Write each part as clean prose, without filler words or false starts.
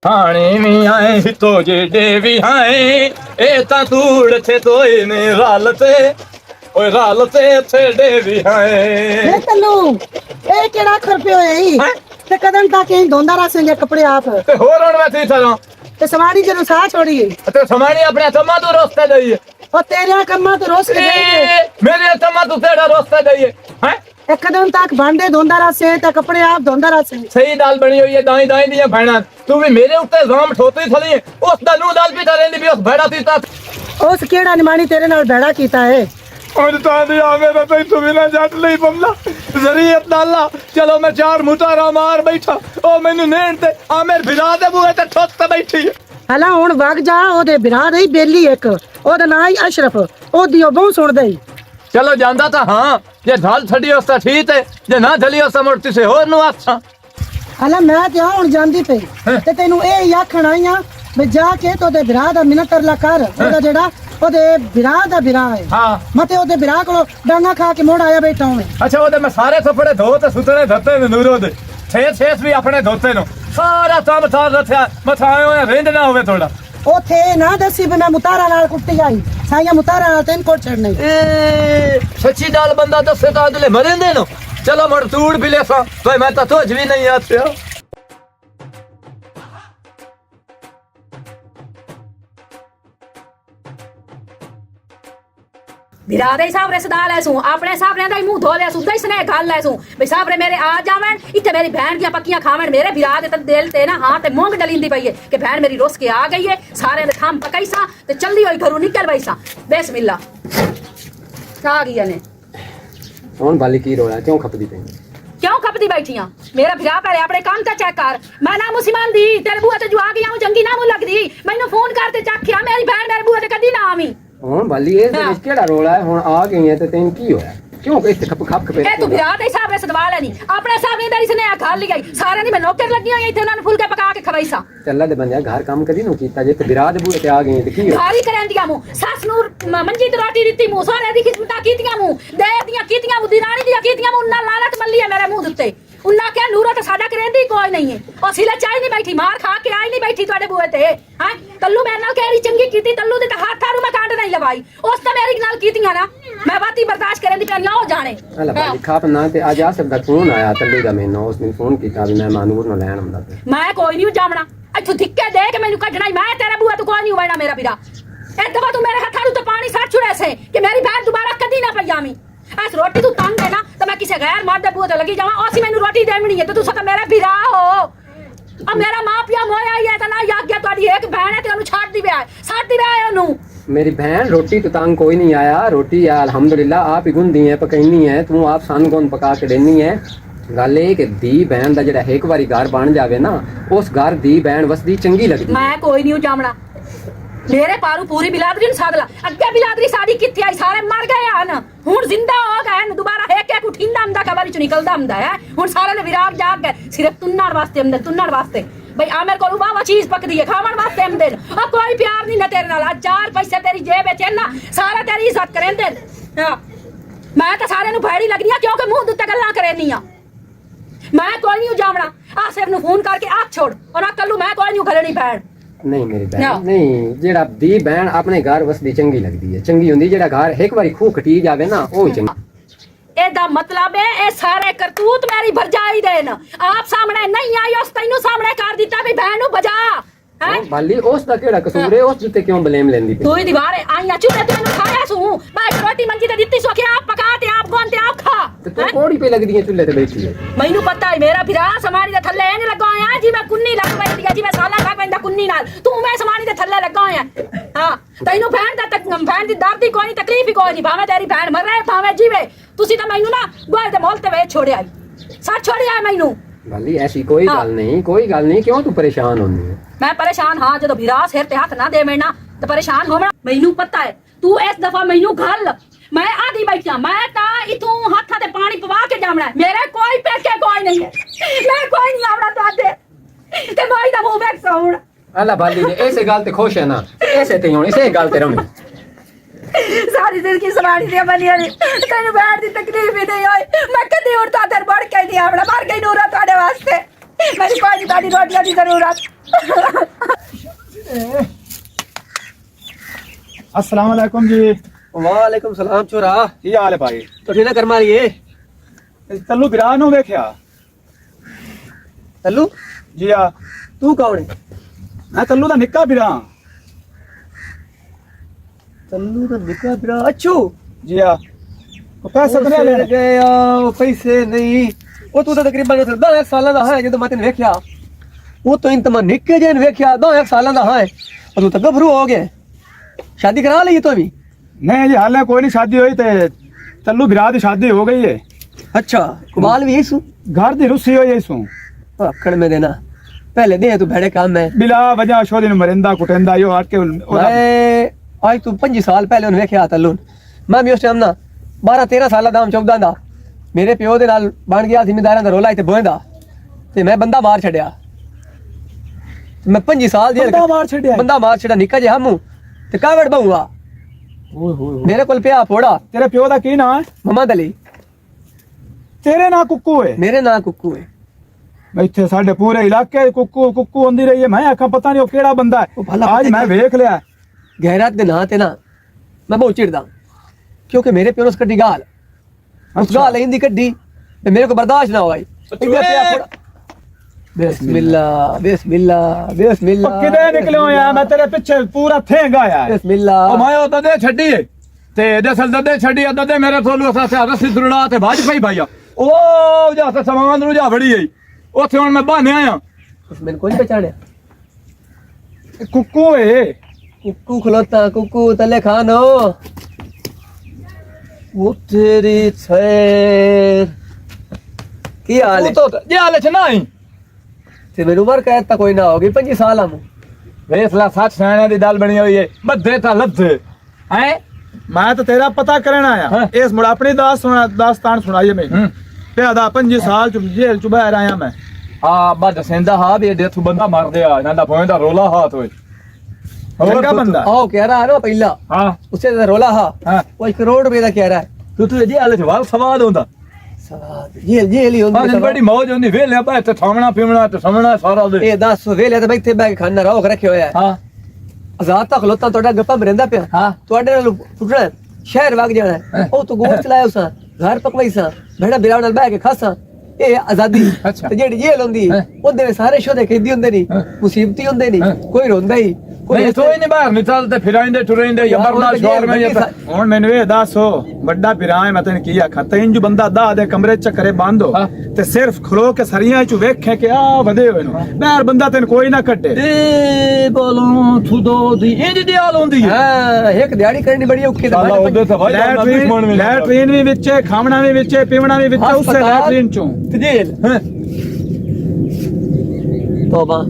थाने में आए तो जेडे भी आए ए ता तूड़ थे तो इने रालते ओए रालते थेडे भी आए ਇਹ ਤੈਨੂੰ ਇਹ ਕਿਹੜਾ ਖਰਪਿਓ ਹੈ ਤੇ ਕਦਮ ਤੱਕ ਇਹ ਧੋਂਦਾ ਰਸੇਂਗੇ ਕੱਪੜੇ ਆਪ ते होर हुन मैं थी थरा ਤੇ ਸਵਾਰੀ ਜਦੋਂ ਸਾਹ ਛੋੜੀਏ ते समानी अपने थम्मा तू रोस्ते दई ਉਹ ਤੇਰੇ ਕੰਮਾਂ ਤੋਂ ਰੋਸ ਕੇ ਜਾਈਏ मेरे थम्मा तू तेरा रोस्ते दई हैं ਇੱਕ ਕਦਮ ਤੱਕ ਭਾਂਡੇ ਧੋਂਦਾ ਰਸੇ ਤੇ ਕੱਪੜੇ ਆਪ ਧੋਂਦਾ ਰਸੇ सही दाल बनी हुई है दाई दाई दियां भैणा तू भी मेरे उत्ते इल्जाम ठोती थली उस दा नू दाल पीता रहंदी भी उस भैड़ा ती ता ਉਸ ਕਿਹੜਾ ਨਿਮਾਣੀ ਤੇਰੇ ਨਾਲ ਭੈੜਾ ਕੀਤਾ ਹੈ और तांदी आवे ना तई तू बिना जट लई बमला जरीयत नाला चलो मैं चार मुतारा मार बैठा ओ मैनू नेण ते आ मेरे भिरा दे बूहे ते ठोक ते बैठी ਹਲਾ ਹੁਣ ਵਗ ਜਾ ਉਹਦੇ ਬਿਰਾ ਰਹੀ ਬੇਲੀ ਇੱਕ ਉਹਦਾ ਨਾਂ ਹੀ ਅਸ਼ਰਫ ਉਹਦੀ ਉਹ ਬਹੁ ਸੁਣਦਾ ਹੀ चलो जांदा ता हां जे ढाल छड़ी उस ता ठीक है जे ना ढली उस मुड़ती से होर नु आछा ਹਲਾ ਮੈਂ ਤੇ ਹੁਣ ਜਾਂਦੀ ਪਈ ਤੇ ਤੈਨੂੰ ਇਹ ਹੀ ਆਖਣ ਆਈ ਆ ਵੀ ਜਾ ਕੇ ਤੇ ਉਹਦੇ ਬਿਰਾ ਦਾ ਮਿੰਟ ਤਰਲਾ ਕਰ ਉਹਦਾ ਜਿਹੜਾ ਉਹਦੇ ਬਿਰਾ ਦਾ ਬਿਰਾ ਹੈ हां ਮਤੇ ਉਹਦੇ ਬਿਰਾ ਕੋਲੋਂ ਡਾਂਗਾ ਖਾ ਕੇ ਮੋੜ ਆਇਆ ਬੈਠਾ ਹਾਂ अच्छा ओदे मैं सारे कपड़े धो ते सुतने धत्ते ने नूरो दे छेस भी अपने धोते नो सारा काम थार रथया मथायो रेंद ना होवे थोड़ा ਉਥੇ ਨਾ ਦੱਸੀ ਵੀ ਮੈਂ ਮੁਤਾਰਾ ਨਾਲ ਕੁੱਟੀ ਆਈ ਸਾਈਆਂ ਮੁਤਾਰਾ ਨਾਲ ਤੈਨੂੰ ਕੋਟ ਛੱਡਣੀ ए सच्ची दाल बंदा दसे ता अगले मरेंदे नो चलो मड़ तूड़ भी ले सा तो मैं तो भी नहीं आछया बिरा दे हिसाब रे सदा ले सू अपने हिसाब रे दा मुंह धो ले सू दई सने गल ले सू बे हिसाब रे मेरे आ जावन इथे मेरी बहन की पक्कियां खावन मेरे बिरा दे त दिल ते ना हां ते मूंग डलींदी पई है कि बहन मेरी रोस के आ गई है सारे ने खाम पकाई सा ते चली होई घरों निकल वई सा बिस्मिल्लाह आ गई ने हुन बाली की रोया क्यों खपदी पई क्यों खपदी बैठियां मेरा बिरा पहले अपने काम ता चेक कर मैं ना मुसलमान दी तेरे बुआ ते जो आ गई हूं जंगी ना मु लगदी मैनू फोन कर ते चखिया मेरी बहन मेरे बुआ ते कदी ना आवी हुन बाली इस दे विच केड़ा रोला है हुन आ गई है ते तैन की होया क्यों इस खप खप खपे ए तू बिरा दे हिसाब रे सदवाल है नी अपने हिसाब रे सने आ खा ली गई सारे दी मैं नौकर लगी हुई इथे उन्होंने फुलके पका के खवाई सा चल्ला दे बंदे घर काम कदी नु कीता जे ते बिरा दे बूहे ते आ गई ते की होया सारी करेंदिया मु सास नूर मंजी दी रोटी दित्ती मु सारे दी खिदमता कीतियां मु दे दियां कीतियां मु दिरानी दी कीतियां मु उन्ना लालच मल्ली है मेरे मुंह उत्ते उन्ना क्या नूरा तो साडा करेंदी कोई नहीं है और सिला चाय नहीं बैठी मार खा के आई नहीं बैठी तोड़े बुए ते हैं तल्लू मेरे नाल केड़ी चंगी कीती तल्लू दे हाथ थारू मैं कांड नहीं लवाई उस तो मेरी नाल कीतियां ना मैं बाती बर्दाश्त करेंदी पे ना हो जाने अल्लाह बाली खाप ना ते आज आ सब दा फोन आया तल्लू दा मैनू उस दिन फोन कीता भी मैं मानूर नु लैण आंदा पे मैं कोई नहीं जावना अच्छू धिक्के दे के मैनू कढना मैं तेरा बुआ तो कोई नहीं होना मेरा बिरा ए दफा तू मेरे हाथां तो पानी साथ छुड़े से कि मेरी बहन दोबारा कदी ना पयामी आज रोटी तू तंग है ना तो मैं किसी गैर मर्द दे बुए ते लगी जावां ओसी मैनू रोटी देवनी है तो तू सका मेरा बिरा हो अब मेरा मां पिया मोया ही है तो ना याद गया तोड़ी एक बहन है ते ओनु छाड़ दी है ओनु मेरी बहन रोटी तो तंग कोई नहीं आया रोटी या अल्हम्दुलिल्लाह आप ही गुंदी है पकैनी है तू आप सान कौन पका के देनी है गल ये कि दी बहन दा जेड़ा एक बारी घर बन जावे ना उस घर दी बहन वसदी चंगी लगदी मैं कोई नहीं जावना मेरे पारू पूरी बिलादरी सागला अगे बिलादरी साडी किथे आई सारे मर गए हन हुन जिंदा हो गए न दोबारा एक एक उठिंदा हमदा कबारी चो निकलदा हमदा है हुन सारे ने विराग जाग गए सिर्फ तुन्नड़ वास्ते हमदे तुन्नड़ वास्ते भाई आ मेरे को बाबा चीज पकदी है खावन वास्ते हमदे ओ कोई प्यार नहीं न तेरे नाल चार पैसे तेरी जेब विच ना सारा तेरी इज्जत करेंदे हां मैं तो सारे नु भैड़ी लगनी है क्योंकि मुंह दुत्ते गल्लां करेनी आ मैं कोई नहीं जावना आ सिर्फ नु फोन करके आख छोड़ और आ कल्लू मैं कोई नहीं घलनी भैन नहीं मेरी बहन नहीं जेड़ा दी बहन अपने घर वसदी चंगी लगदी है चंगी हुंदी जेड़ा घर एक बारी खूह कटी जावे ना ओ ही चंगी एदा मतलब है ए सारे करतूत मेरी भरजाई देन आप सामने नहीं आई उस तैनू सामने कर दिता भी बहन नु बजा हैं बाली उस दा केड़ा कसूर है उस ते क्यों ब्लेम लेंदी तू ही दीवार है आईया चूल्हे तैनू खाया सू भाई रोटी मंजी ते दित्ती सो के आप पका ते आप गोन ते आप खा ते तू कोड़ी पे लगदी है चुल्हे ते बैठी है मैनू पता है मेरा फिरा समानी दे थल्ले इंज लगा होया जी मैं कुन्नी लग पैंदी है जी मैं साला लग पैंदा कुन्नी नाल तू मैं समानी दे थल्ले लगा होया हां तैनू बहन दा तक बहन दी दर्द दी कोई नहीं तकलीफ ही कोई नहीं भावे तेरी बहन मर रहे भावे जीवे तुसी तो मैनू ना गोल दे मोल ते वे छोड़े आई सच छोड़े आई मैनू बाली ऐसी कोई गल नहीं क्यों तू परेशान होनी है मैं परेशान हां जदों बिरा सिर ते हाथ ना दे मैं ना तो परेशान होवना मैनू पता है तू इस दफा मैनू घल मैं आधी बैठा मैं ता इथों हाथा ते पानी पवा के जावना मेरे कोई पैके कोई नहीं है मैं कोई नहीं आवना तादे ते भाई दा मुंह वेख सौण अल्लाह बाली जे ऐसे गल ते खुश है ना ऐसे ते हुन ऐसे गल ते रमी सारी जिंदगी समानी दे बनिया नी तेनू बैठ दी तकलीफ ही नहीं होई मैं कदी उड़ता तेरे बढ़ के नहीं आवना मर गई नूरा ताड़े वास्ते मेरी कोई ताड़ी रोटियां दी जरूरत अस्सलाम वालेकुम जी। वालेकुम सलाम छोरा की हाल है भाई? तो ठीक कर मारिए तल्लू बिरा नु देखया? तल्लू जी हाँ, तू कौन है? मैं तल्लू दा निक्का बिरा। तल्लू का निका बिरा अच्छू जी हाँ, पैसे तो नहीं लेने गया वो पैसे नहीं वो तू तो तकरीबन 10 साल दा है जो मैं तेन वेख्या वो तो इन तमा निक्के जेन वेख्या 10 साल दा है और तू तो गभरू हो गया शादी करा ली तो भी नहीं जी, हाल कोई नहीं शादी हुई ते तल्लू बिरा दी शादी हो गई है। अच्छा कमाल भी इसू घर दी रुसी हो इसू आकड़ में देना पहले दे तू भेड़े काम है बिला वजह शोदी नु मरिंदा कुटेंदा यो हट के मैं आज तू 5 साल पहले उन्हें वेख्या तल्लू मैं भी उस टाइम ना 12-13 साल दा चौकदा दा मेरे प्यो दे नाल बन गया जिम्मेदारां दा रोला इत्थे बोएंदा ते मैं बंदा मार छड़या मैं 5 साल जेल बंदा मार छड़या बंदा मार छड़ा निक्का जे हमू ते कावड़ बहुआ मेरे कोल पिया फोड़ा तेरे प्यो दा की नाम है? मोहम्मद अली तेरे ना कुक्कू है? मेरे नाम कुक्कू है इत्थे साडे पूरे इलाके कुक्कू कुक्कू आंदी रही है। मैं आखा पता नहीं वो केड़ा बंदा वो है। भला आज पता मैं क्या? वेख लिया गैरत दे ना ते ना मैं बहुत चिड़दा क्योंकि मेरे प्यो ने उस कड्डी गाल उस अच्छा। गाल इंदी कड्डी ते मेरे को बर्दाश्त ना होई इंदा पिया फोड़ा बिस्मिल्लाह बिस्मिल्लाह बिस्मिल्लाह किदे निकले हो यार? मैं तेरे पीछे पूरा थेंगा यार। बिस्मिल्लाह ओ मैं ओ ददे छड्डी है ते दसल ददे छड्डी ददे मेरे थोलू असा रस्सी दुरड़ा ते भाज पई भाईया ओ जा ते समान नु जा बड़ी है ओथे हुन मैं बहाने आया मैंने कोई पहचाने कुक्कू है कुक्कू खलोता कुक्कू तले खानो वो तेरी खैर की हाल है तो ये हाल है नहीं ते मेरी उम्र कहता कोई ना होगी 25 साल हम वेसला साथ खाने दी दाल बनी हुई है बद्दे ता लद्दे हैं। मैं तो तेरा पता करना आया इस मुड़ा अपनी दास्तान सुनाई मैं प्यादा 5 साल जेल च बाहर आया मैं। हाँ बद सेंदा हा भी डेथ बंदा मार दिया ना भोंदा रोला हाथ होए लगा बंदा आओ कह रहा है ना पहला हाँ उससे तो रोला हा हाँ वो 1 करोड़ रुपए का कह रहा है तू जे हाल च वाल सवाद होंदा सवाद जेल ही होंदी हां बड़ी मौज होंदी वेले बाहर ते थावना पीवना ते समणा सारा दे ए 10 वेले ते बैठे बैग खाना रोक रखे होया है हां आजाद तक खलोता तोड़ा गप्पा मरेंदा पिया हाँ तोड़े नाल फुटना शहर भाग जाना है ओ तो गोश्त लाया उसा घर पकवाई सा भेड़ा बिराव नाल बैठ के खासा ए आजादी अच्छा। ते जेड़ी जेल होंदी ओदे में सारे शोधे कैदी होंदे नी मुसीबती होंदे नी कोई रोंदा ही नहीं तो ही नहीं बाहर निकलते फिराइंदे टुरेंदे या बर्दाश्त शोर में या हुन मैनू ए दसो बड़ा पिराए मैं तने की आखा तैन जो बंदा दा दे कमरे च करे बंद हो ते सिर्फ खलो के सरियां च वेखे के आ वदे होए नो बाहर बंदा तने कोई ना कड्डे ए बोलो थुदो दी इंज दी हाल होंदी है। हां एक दिहाड़ी करनी बड़ी औखी साला ओदे ते भाई लैट्रिन भी विचे खावना भी विचे पीवना भी विचे उससे लैट्रिन चों ते जेल तौबा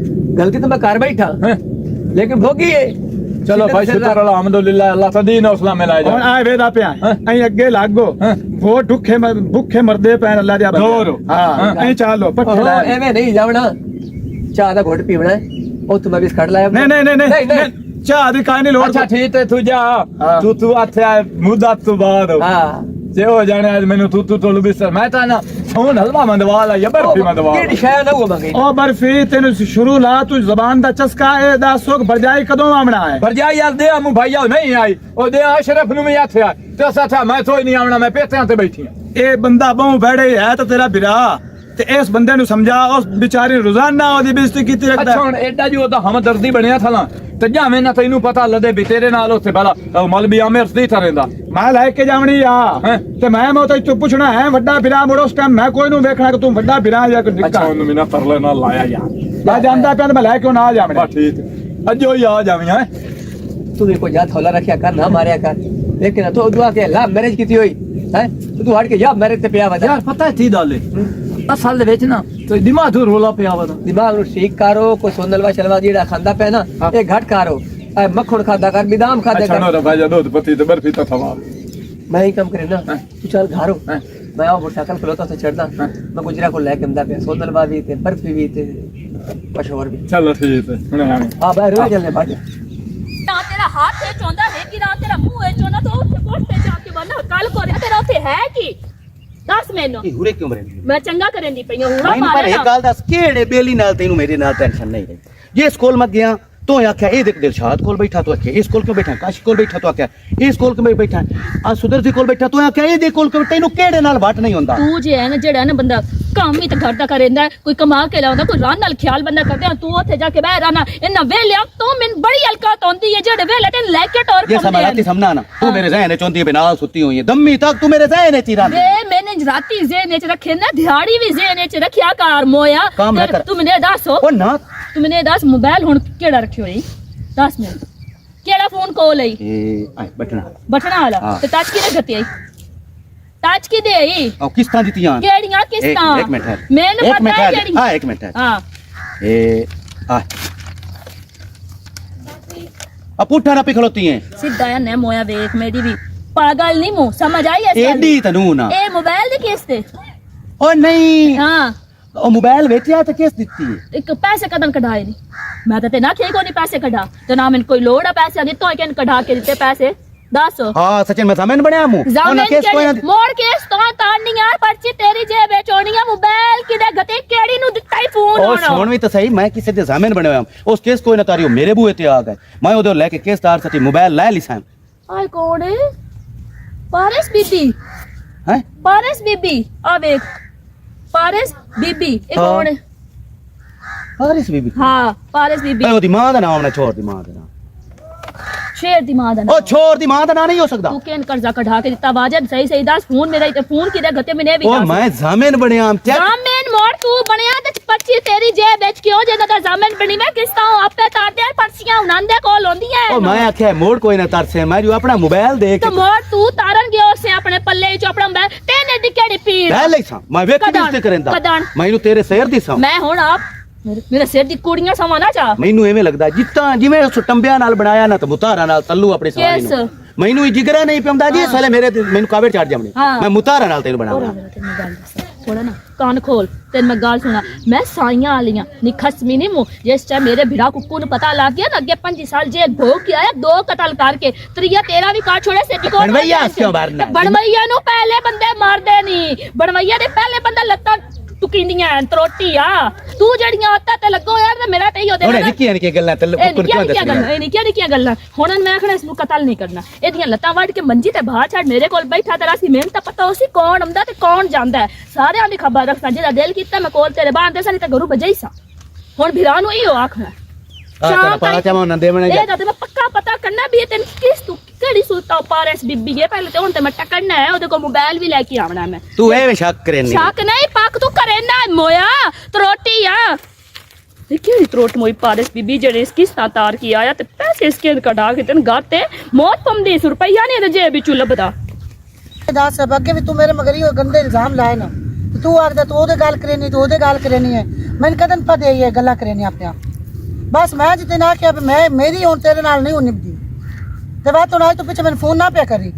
गलती तो मैं कर बैठा लेकिन भोगी है चलो भाई शुक्र अल्हम्दुलिल्लाह अल्लाह ता दीन हौसला में लाए हुन आए वेदा पिया अई अगे लागो वो भूखे मरदे पे अल्लाह दे बंदे हां अई चालो पट्टे ला एवे नहीं जावना चाह दा घोट पीवना है ओ तू मैं बिस्कुट लाया नहीं नहीं नहीं चाह दी काई नहीं लोड़। अच्छा ठीक है तू जा तू आथे मुद्दा तो बाद हां जे हो जाने आज मैनू तू टोलू बिस्तर मैं ता ना सोन हलवा मंदवा ला या बर्फी मंदवा केड़ी शाय ना हुआ मंगे ओ बर्फी तेनु शुरू ला तू जबान दा चस्का ए दसो भरजाई कदों आमना है भरजाई यार दे मु भाईया नहीं आई ओ दे अशरफ नु मैं आथे आ ते साथा मैं तो ही नहीं आवना मैं पेटियां ते बैठी ए बंदा बहु बैठे है तो तेरा बिरा ते इस बंदे नु समझा उस बेचारे रोजाना ओदी बेइज्जती कीती रखदा। अच्छा हुन एडा जो ओदा हमदर्दी बनया था ना ते जावे ना तैनू पता लदे भी तेरे नाल उसे भला मौलवी आमिर दी तरंदा मैं लेके जावनी आ ते मैं तो तू पूछना है वड्डा बिरा मुड़ उस टाइम मैं कोई नु देखना कि तू वड्डा बिरा या कोई निक्का। अच्छा मैंने तरले नाल लाया यार मैं जानदा पे मैं लेके ना आ जावनी ठीक अजो ही आ जावी है तू मेरे को जात हौला रखया कर ना मारया कर लेकिन तो दुआ के लव मैरिज कीती होई है तू हट के या मैरिज ते पिया वजा यार पता है थी डाले असल दे विच ना तो दिमाग तो रोला पिया वा दिमाग नु ठीक करो कोई सोनलवा चलवा जेड़ा खांदा पे ना ए घट करो ए मक्खन खादा कर बादाम खादा कर अच्छा नो भाई दूध पत्ती ते बर्फी तो थवा मैं ही कम करे ना तू चल घरो मैं आओ मोटरसाइकिल खुलता तो चढ़ना मैं गुजरा को लेके अंदा पे सोनलवा भी ते बर्फी भी ते पशोर भी चलो ठीक है हां भाई रोज चलने भाई ना तेरा हाथ है चोंदा है कि ना तेरा मुंह है चोंदा तो उठ पोस्ट पे जाके बना कल को तेरा उते है कि दस मैनू ਇਹ ਹੁਰੇ ਕਿਉਂ ਮਰੇ मैं चंगा करन दी पई हूं ਮੈਨੂੰ ਪਰ ਇਹ ਗੱਲ ਦੱਸ ਕਿਹੜੇ ਬੇਲੀ ਨਾਲ ਤੈਨੂੰ ਮੇਰੇ ਨਾਲ ਟੈਨਸ਼ਨ ਨਹੀਂ ਰਹੀ ये स्कूल मत गया तो आख्या ये देख दिलशाद कोल बैठा तो आख्या इस कोल क्यों बैठा काश कोल बैठा तो आख्या इस कोल क्यों बैठा आ सुधर सी कोल बैठा तो आख्या ये देख कोल तैनू केड़े नाल वट नहीं होंदा तू जे है ना जेड़ा ना बंदा काम ही तो घर दा करेंदा है, कोई कमा के लाਉਂਦਾ कोई रान नाल ख्याल बंदा करदे आ, तू ओथे जाके बह रहना इन्ना वेलिया तो मैं बड़ी हलकत होंदी है जेड़े वेले ते लेके टोर ये समाराती समझना ना तू मेरे जहन च होंदी है बिना सुती हुई है दम्मी तक तू मेरे जहन च ही रहंदी वे मैंने राती जेने च रखे ना दिहाड़ी भी जेने च रखिया कार मोया काम है कर। तू मैंने दसो ओ ना तू मैंने दस मोबाइल हुन केड़ा रखियो है 10 मिनट केड़ा फोन कॉल है ए आए बैठना बटना वाला हाँ। ते टच की गति आई टच की दे आई और किस्तां दित्तियां केड़ियां किस्तां एक मिनट है मैंने एक पता मिनट है है केड़ी हां एक मिनट है हां ए आ अब पुठा ना पिखलोती हैं सीधा है ने मोया वेख मेरी भी पागल नहीं मुंह समझ आई ऐसे एडी तनू ना ए मोबाइल दी किस ते ओ नहीं हां ओ मोबाइल बेचिया तो किस दित्ती है एक पैसे कदम कढ़ाए नहीं मैं तो ना खे को नहीं पैसे कढ़ा तो ना मैंने कोई लोड़ है पैसे नहीं तो कैन कढ़ा के दिते पैसे दस हां सचिन मैं सामने बनया मु जामिन केस कोई ना मोड़ केस तो तारनी यार पर्ची तेरी जेब में चोनी है मोबाइल किदे गते केड़ी नु दित्ता ही फोन ओ होना सुन भी तो सही मैं किसे दे जामिन बनया उस केस कोई ना तारियो मेरे बूहे ते आ गए मैं ओदे लेके केस तार सटी मोबाइल ले लिसा आय कौन है पारस बीबी हैं पारस बीबी आ देख पारस बीबी ये हाँ। कौन है हारिस बीबी हाँ पारस बीबी ओदी मां दा नाम ना छोड़ दी मां दा नाम शेर दी मां दा ओ नाम। छोड़ दी मां दा नाम नहीं हो सकदा तू केन कर्जा कढ़ा के दिता वाजन सही सही दस फोन मेरा इते फोन किदे गते मैंने भी ओ मैं जामिन बनया चेक जामिन मोड़ तू बनया ते पर्ची तेरी जेब विच क्यों जे दा जामिन बनी मैं किस्ता आपे तार दे पर्चियां उनांदे कोल होंदी है ओ मैं आख्या मोड़ कोई ना तरसे मैं जो अपना मोबाइल देख तो मोड़ तू तारन गयो से अपने पल्ले च अपना मोबाइल तेने दी केड़ी पीड़ ले लिसा मैं वेख कदन, के करंदा कदन। मैनू तेरे सिर दी सा मैं हुन आप मेरे सिर दी कुड़ियां समाना चा ਮੈਨੂੰ ਐਵੇਂ ਲੱਗਦਾ ਜਿੱਤਾਂ ਜਿਵੇਂ ਉਸ ਟੰਬਿਆਂ ਨਾਲ ਬਣਾਇਆ ਨਾ ਤਾਂ ਮੁਤਾਰਾ ਨਾਲ ਤੱਲੂ ਆਪਣੀ ਸਵਾਰੀ Yes. ਨੂੰ ਮੈਨੂੰ ਹੀ ਜਿਗਰਾ ਨਹੀਂ ਪਿਆਉਂਦਾ ਜੀ ਸਾਲੇ ਮੇਰੇ ਮੈਨੂੰ ਕਾਵੇ ਚੜ ਜਾਵਣੇ ਹਾਂ। ਮੈਂ ਮੁਤਾਰਾ ਨਾਲ ਤੈਨੂੰ ਬਣਾਉਣਾ थोड़ा ना कान खोल तेन मैं गाल सुना मैं साइयां आलियां नी खसमी नहीं मुंह जिस टाइम मेरे भिड़ा कुक्कू नु पता लग गया ना अगे 5 साल जेल भोग के आया 2 कत्ल करके त्रिया तेरा भी काट छोड़े से बनवैया क्यों मारना? बनवैया नु पहले बंदे मार दे नी बनवैया दे पहले बंदा लत्ता टुकींदियां त्रोटी आ तू जड़ियां आता ते लगो यार ते मेरा ते ही ओदे ਉਹਨੇ ਨਿੱਕੀਆਂ ਨਿੱਕੀਆਂ ਗੱਲਾਂ ਤੇ ਕੁੱਕੜ ਕਿਉਂ ਦੱਸਣੀਆਂ ਨਿੱਕੀਆਂ ਗੱਲਾਂ ਹੁਣ ਮੈਂ ਆਖਣਾ ਇਸ ਨੂੰ ਕਤਲ ਨਹੀਂ ਕਰਨਾ ਇਹਦੀਆਂ ਲੱਤਾਂ ਵੱਢ ਕੇ ਮੰਜੀ ਤੇ ਬਾਹਰ ਛੱਡ ਮੇਰੇ ਕੋਲ ਬੈਠਾ ਤੇਰਾ ਸੀ ਮੈਨੂੰ ਤਾਂ ਪਤਾ ਉਸੇ ਕੌਣ ਆਉਂਦਾ ਤੇ ਕੌਣ ਜਾਂਦਾ ਹੈ। ਸਾਰਿਆਂ ਦੀ ਖਬਰ ਰੱਖਦਾ ਜਿਹਦਾ ਦਿਲ ਕੀਤਾ ਮੈਂ ਕੋਲ ਤੇਰੇ ਬਾਹਰ ਦੇ ਸਨ ਤੇ ਘਰੋਂ ਭਜਾਈ ਸਾਂ ਹੁਣ ਵੀਰਾਂ ਨੂੰ ਇਹੋ ਆਖਣਾ ਆ ਤੇਰਾ ਪਾਣਾ ਚਾਵਾਂ ਨਾ ਦੇਵਣਾ ਇਹ ਤਾਂ ਮੈਂ ਪੱਕਾ ਪਤਾ ਕਰਨਾ ਵੀ ਇਹ ਤੈਨੂੰ ਕਿਸ ਤੂੰ ਕਿਹੜੀ ਸੁਲਤਾ ਪਾਰਸ ਬੀਬੀ ਇਹ ਪਹਿਲੇ ਤੇ ਹੁਣ ਤੇ ਮੈਂ ਟੱਕਰਨਾ ਹੈ ਉਹਦੇ ਕੋਲ ਮੋਬਾਈਲ ਵੀ ਲੈ ਕੇ ਆਉਣਾ ਮੈਂ ਤੂੰ ਐਵੇਂ ਸ਼ੱਕ ਕਰੇਨੀ ਸ਼ੱਕ ਨਹੀਂ ਪੱਕ ਤੂੰ ਕਰੇ ਨਾ ਮੋਇਆ ਤਰੋਟੀ ਆ देखिए त्रोट मोई पारस बीबी जड़े इसकी तार की आया ते पैसे इसके कटा के तन गाते मौत पम दे रुपया नहीं रजे बिचू लबदा दस अब अगे भी तू मेरे मगर ही गंदे इल्जाम लाए ना ते तू आखदा तू ओदे गल करेनी तू ओदे गल करेनी है मैंने कदन पता है ये गल्ला करेनी अपने आप बस मैं जिते ना कि मैं मेरी हुन तेरे नाल नहीं हुन निभदी ते बात तो आज तो पीछे मैंने फोन ना पे करी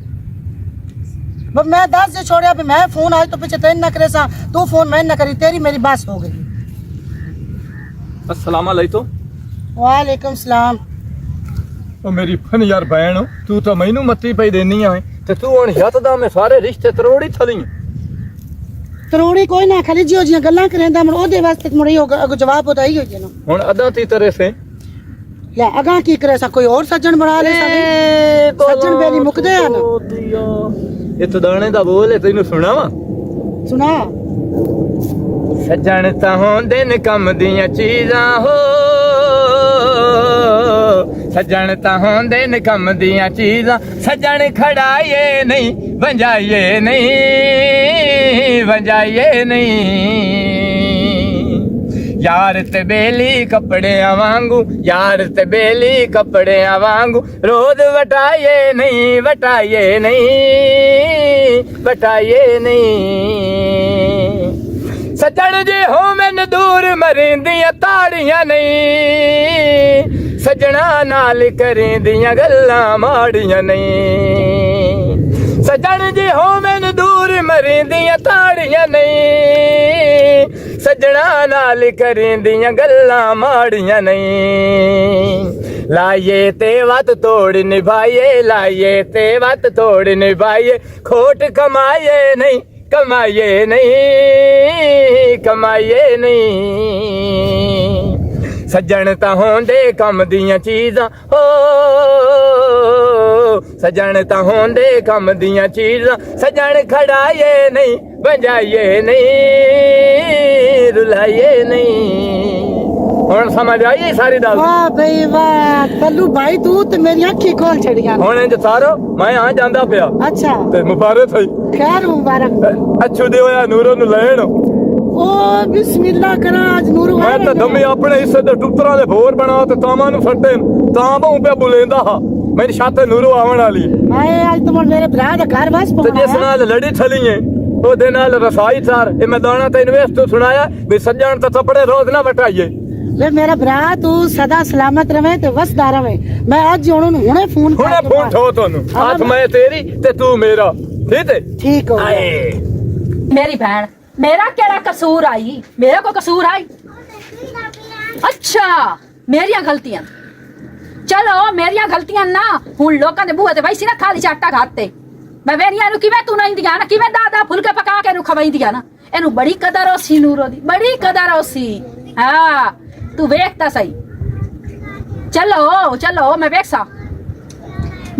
बस मैं 10 से छोड़या भी मैं फोन आज तो पीछे तेन ना करे सा तू फोन मैं ना करी तेरी मेरी बस हो गई अस्सलाम वालेकुम वालेकुम सलाम ओ मेरी फन यार भैन तू तो मैनू मत्ती पई देनी है ते तू हुन यतदा में सारे रिश्ते तरोड़ी थली तरोड़ी कोई ना खाली जियो जियां गल्लां करेंदा मन ओदे वास्ते मुड़े अगो जवाब होता ही होई ना हुन अदा ती तरह से ले अगा की करे सा कोई और सज्जन बना ले सज्जन बेली मुकदे आ ना ये तो दाने दा बोल है तैनू सुनावा सुना सज्जन ਤਾਂ ਹੁੰਦੇ ਨੇ ਕੰਮ ਦੀਆਂ ਚੀਜ਼ਾਂ ਹੋ ਸੱਜਣ ਤਾਂ ਹੁੰਦੇ ਨੇ ਕੰਮ ਦੀਆਂ ਚੀਜ਼ਾਂ ਸੱਜਣ ਖੜਾਏ ਨਹੀਂ ਵੰਜਾਈਏ ਨਹੀਂ ਯਾਰ ਤੇ ਬੇਲੀ ਕੱਪੜਿਆਂ ਵਾਂਗੂ ਯਾਰ ਤੇ ਬੇਲੀ ਕੱਪੜਿਆਂ ਵਾਂਗੂ ਰੋਜ਼ ਵਟਾਏ ਨਹੀਂ ਸੱਜਣ ਜੇ ਹੋ ਮੈਨੂੰ ਦੂਰ ਮਰਿੰਦੀਆਂ ਤਾੜੀਆਂ ਨਹੀਂ ਸੱਜਣਾ ਨਾਲ ਕਰੀਂਦੀਆਂ ਗੱਲਾਂ ਮਾੜੀਆਂ ਨਹੀਂ ਸੱਜਣ ਜੇ ਹੋ ਮੈਨੂੰ ਦੂਰ ਮਰਿੰਦੀਆਂ ਤਾੜੀਆਂ ਨਹੀਂ ਸੱਜਣਾ ਨਾਲ ਕਰੀਂਦੀਆਂ ਗੱਲਾਂ ਮਾੜੀਆਂ ਨਹੀਂ ਲਾਈਏ ਤੇ ਵਤ ਤੋੜ ਨਿਭਾਈਏ ਖੋਟ ਕਮਾਈਏ ਨਹੀਂ ਕਮਾਈਏ ਨਹੀਂ ਸੱਜਣ ਤਾਂ ਹੋਂਦੇ ਕੰਮ ਦੀਆਂ ਚੀਜ਼ਾਂ ਹੋ ਸੱਜਣ ਤਾਂ ਹੋਂਦੇ ਕੰਮ ਦੀਆਂ ਚੀਜ਼ਾਂ ਸੱਜਣ ਖੜਾਏ ਨਹੀਂ ਵਜਾਈਏ ਨਹੀਂ ਰੁਲਾਈਏ ਨਹੀਂ ਹੁਣ ਸਮਝ ਆਈ ਸਾਰੀ ਗੱਲ वाह भाई वाह कल्लू भाई तू तो मेरी अखी खोल छड़िया ਹੁਣ ਇੰਜ ਸਾਰੋ ਮੈਂ ਆ ਜਾਂਦਾ ਪਿਆ अच्छा ਤੇ ਮੁਬਾਰਕ ਹੋਈ खैर मुबारक ਅੱਛੂ ਦੇ ਹੋਇਆ ਨੂਰੋ ਨੂੰ ਲੈਣ ओ बिस्मिल्लाह करा आज नूर ਮੈਂ ਤਾਂ ਦਮੇ ਆਪਣੇ ਹਿੱਸੇ ਦੇ ਟੁੱਟਰਾਂ ਦੇ ਭੋਰ ਬਣਾ ਤੇ ਤਾਵਾਂ ਨੂੰ ਫੱਟੇ ਤਾਂ ਬਹੁ ਪਿਆ ਬੁਲੇਂਦਾ ਹਾਂ ਮੇਰੀ ਛੱਤ ਨੂਰੋ ਆਵਣ ਵਾਲੀ आए आज तो मेरे भरा दा घर बस ਤੇ ਜਿਸ पहुंचा ਨਾਲ ਲੜੀ ਠਲੀਏ ਉਹਦੇ ਨਾਲ ਰਸਾਈ ਸਾਰ ਇਹ ਮੈਂ ਦਾਣਾ ਤੈਨੂੰ ਇਸ ਤੋਂ ਸੁਣਾਇਆ ਵੀ ਸੱਜਣ ਤਾਂ ਥੱਪੜੇ ਰੋਜ਼ ਨਾ ਵਟਾਈਏ वे मेरा भरा तू सदा सलामत रवे ते वसदा रवे मैं आज हुणे फोन ਹੁਣੇ करके ਫੋਨ ਠੋ ਤੁਹਾਨੂੰ ਹੱਥ ਮੈਂ ਤੇਰੀ ਤੇ ਤੂੰ ਮੇਰਾ ਠੀਕ ਹੈ ठीक हो गया। ਆਏ मेरी बहन मेरा केड़ा कसूर आई मेरा को कसूर आई अच्छा मेरिया गलतियां चलो मेरिया गलतियां ना हुन लोकां दे बूहे ते वैसी ना खाली चाटा खाते मैं वेरिया नु किवें तू नहीं दिया ना किवें दादा फुलके पका के नु खवाई दिया ना एनु बड़ी कदर होसी नूरो दी बड़ी कदर होसी हां तू वेखता सही चलो चलो मैं वेखसा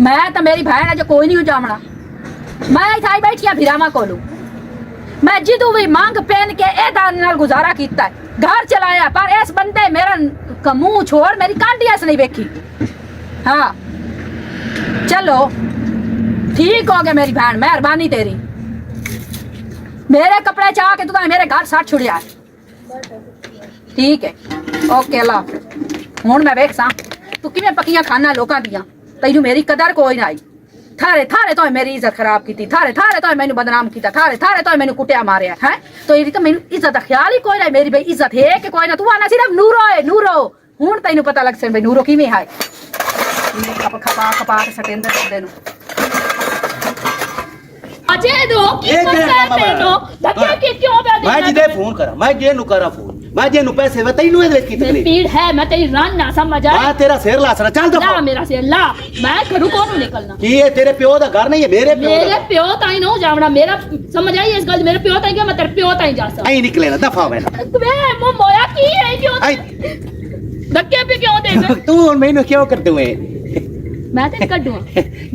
मैं तो मेरी बहन है जो कोई नहीं जावना मैं इथाई बैठिया फिरामा कोलू मैं जिदू भी मांग पहन के ए दान नाल गुजारा कीता है घर चलाया पर इस बंदे मेरा मुंह छोड़ मेरी कांडिया से नहीं देखी हाँ चलो ठीक हो गया मेरी बहन मेहरबानी तेरी मेरे कपड़े चाह के तू मेरे घर साथ छुड़िया ठीक है ओके अल्लाह हुन मैं वेख सा तू किवें पकियां खाना लोकां दियां तैनू मेरी कदर कोई ना आई थारे थारे तो मेरी इज्जत खराब की थारे थारे तो मैंने बदनाम किया थारे थारे तो मैंने कुटिया मारिया है तो ये तो मैंने इज्जत का ख्याल ही कोई ना मेरी भाई इज्जत है कि कोई ना तू आना सिर्फ नूरो है नूरो हुन तैनू पता लग से भाई नूरो किवें है खपा खपा खपा के सटेंदे सटेंदे अजय दो की ਇਹ ਕਿਹੜਾ ਕੰਮ करते ਹੈ? हो धक्के के क्यों पे ਮੈਂ ਜਿਹਦੇ ਫੋਨ ਕਰਾਂ ਮੈਂ ਜੇ ਨੂੰ ਕਰਾਂ ਫੋਨ ਮੈਂ ਜੇ ਨੂੰ ਪੈਸੇ ਵੇ ਤੈਨੂੰ ਇਹਦੇ ਵਿੱਚ ਕੀ ਤਕਲੀਫ पीड़ है मैं तेरी रान ना समझ ਆ आया ਤੇਰਾ ਸਿਰ ਲਾਸਣਾ ਚੱਲ ला ਦਫਾ मेरा से ला मैं करूँ कौन निकलना ਕੀ ਇਹ ਤੇਰੇ ਪਿਓ ਦਾ ਘਰ ਨਹੀਂ ਹੈ ਮੇਰੇ ਪਿਓ मेरे ਦਾ प्यो ताई नो जावना मेरा समझ आई इस गल मेरे प्यो ताई क्या मैं तेरे प्यो ताई जा सकता ਐਂ निकले ना दफा वे वे मो मोया की है क्यों ऐ धक्के पे क्यों दे तू ਹੁਣ ਮੈਨੂੰ ਕਿਉਂ ਕਰਦੇ ਹੋਏ मैं तेन कड्डूं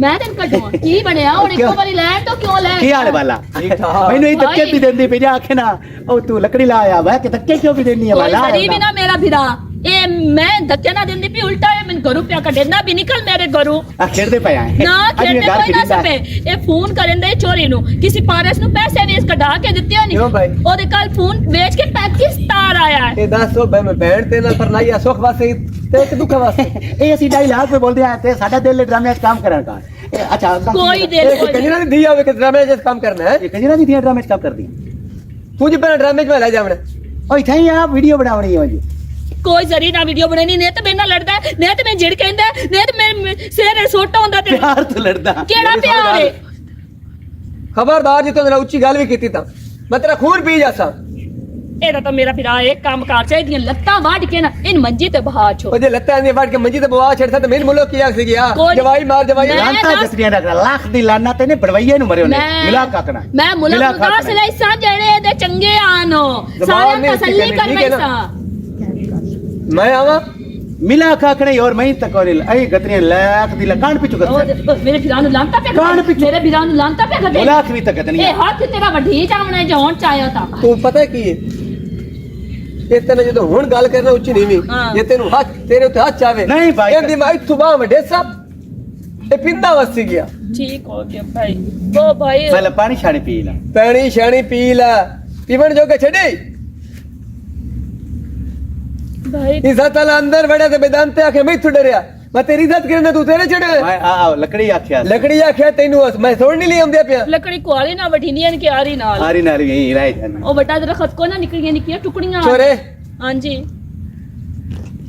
मैं तेन कड्डूं की बनया हुन इको वाली लैन तो क्यों ले ਕੀ ਹਾਲ ਹੈ ਬਾਲਾ ਮੈਨੂੰ ਇਹ ਧੱਕੇ ਵੀ ਦਿੰਦੀ ਪਈ ਜਾ ਆਖੇ ਨਾ ਉਹ ਤੂੰ ਲੱਕੜੀ ਲਾ ਆਇਆ ਵਾ ਕਿ ਧੱਕੇ ਕਿਉਂ ਵੀ ਦੇਣੀ ਹੈ कोई ਬਾਲਾ गरीब ही ना मेरा भिरा ए मैं धक्के ना देंदी पी उल्टा है मैं घरों पे कडेंदा भी निकल मेरे घरों ਆ ਖੇਡਦੇ ਪਏ ਆ ना खेलने कोई ना सपे ए फोन करेंदे चोरी नु किसी पारस नु पैसे वेच कढा के दित्ते क्यों नहीं भाई? ओदे कल फोन बेच के पाकिस्तान आया है ਇਹ ਦੱਸ ਸੋ ਮੈਂ ਭੈਣ ਤੇ ਨਾਲ ਪਰਨਾਈ ਆ ਸੁਖ ਵਾਸਤੇ ਤੇ ਇੱਕ ਦੁੱਖ ਵਾਸਤੇ ਇਹ ਅਸੀਂ ਡਾਇਲੌਗ पे बोलते हैं ते साडा दिल ड्रामे में काम करन का अच्छा कोई दिल ਇਹ ਕੰਜਣਾ ਦੀ ਧੀ ਆਵੇ ਕਿ ਡਰਾਮੇ ਜਿਸ ਕੰਮ ਕਰਨਾ ਹੈ ये कंजरा दी ड्रामे में काम कर दी ਤੂੰ ਜੀ ਪਹਿਲਾਂ ਡਰਾਮੇ ਚ ਮੈਂ ਲੈ ਜਾਵਣਾ ओए थई आ वीडियो बनावनी है जी कोई जरी ना वीडियो बनानी ने तो मेरे नाल लड़दा है ने तो मैं जिड़ कहंदा ने तो मैं सिर सोटा हुंदा ते प्यार तो लड़दा केड़ा प्यार है ਖਬਰਦਾਰ ਜੀ ਤੂੰ ਨਾਲ ਉੱਚੀ ਗੱਲ ਵੀ ਕੀਤੀ ਤਾਂ ਮੈਂ ਤੇਰਾ ਖੂਨ ਪੀ ਜਾਸਾਂ एदा तो मेरा फिरा एक काम कार चाहिए लत्ता वाड़ के ना इन मंजी ते बहा छो ਉਹ ਜੇ ਲੱਤਾਂ ਦੀਆਂ ਵੱਢ ਕੇ ਮੰਜੀ ਤੇ ਬਵਾ ਛੱਡਦਾ ਤੇ ਮੈਨੂੰ ਮੁੱਲੋ ਕੀ ਆਖ ਸੀ ਗਿਆ ਕੋਈ- ਜਵਾਈ ਮਾਰ ਜਵਾਈ ਮੈਂ- लानता दस- जसरियां रख लाख दी लाना तेने बड़वैये नु मरे ने मिला काकना मैं मुला खुदा से लाई सा जड़े दे चंगे आनो सारे नहीं तसल्ली ठीक कर है मैं ना? सा ਮੈਂ ਆਵਾਂ मिला काकने और मैं तक और आई गतरियां लाख दी लगान पिछु कर मेरे फिरा नु लांता पे कान पिछु। मेरे फिरा नु लांता पे गदे लाख भी तक नहीं ए हाथ तेरा वड्डी चावणे जौन चाया ता ਤੂੰ ਪਤਾ ਕੀ ਹੈ ਇਹ ਤੈਨੂੰ ਜਦੋਂ ਹੁਣ ਗੱਲ ਕਰਨਾ ਉੱਚੀ ਨੀਵੀਂ ਹਾਂ। ਜੇ ਤੈਨੂੰ ਹੱਥ ਤੇਰੇ ਉੱਤੇ ਹੱਥ ਆਵੇ ਨਹੀਂ ਭਾਈ। ਇਹਦੀ ਮੈਂ ਇੱਥੋਂ ਬਾਹ ਵੱਡੇ ਸਭ ਇਹ ਪਿੰਦਾ ਵਸੀ ਗਿਆ ठीक हो गया भाई ओ भाई पहले पानी छानी पी ला ਪੈਣੀ ਛਾਣੀ ਪੀ ਲੈ ਪੀਵਣ ਜੋਗੇ ਛੱਡੀ भाई ਇੱਜ਼ਤ ਵਾਲਾ ਅੰਦਰ ਵੜਿਆ ਤੇ ਬੇਦਾਨ ਤੇ ਆਖੇ ਮੈਥੋਂ ਡਰਿਆ ਮੈਂ ਤੇਰੀ ਇੱਜ਼ਤ ਕਰਨਾ ਤੂੰ ਤੇਰੇ ਛੱਡੇ मैं आ लकड़ी आख्या ਲੱਕੜੀ ਆਖਿਆ ਤੈਨੂੰ ਮੈਂ ਥੋੜ ਨਹੀਂ ਲਈ ਆਉਂਦਿਆ ਪਿਆ लकड़ी कुआली ना वठी नहीं के आ रही नाल सारी नारी यही रह जाना ओ बटा दरखत को ना निकलियां निकलियां टुकड़ियां ਚੋਰੇ हां जी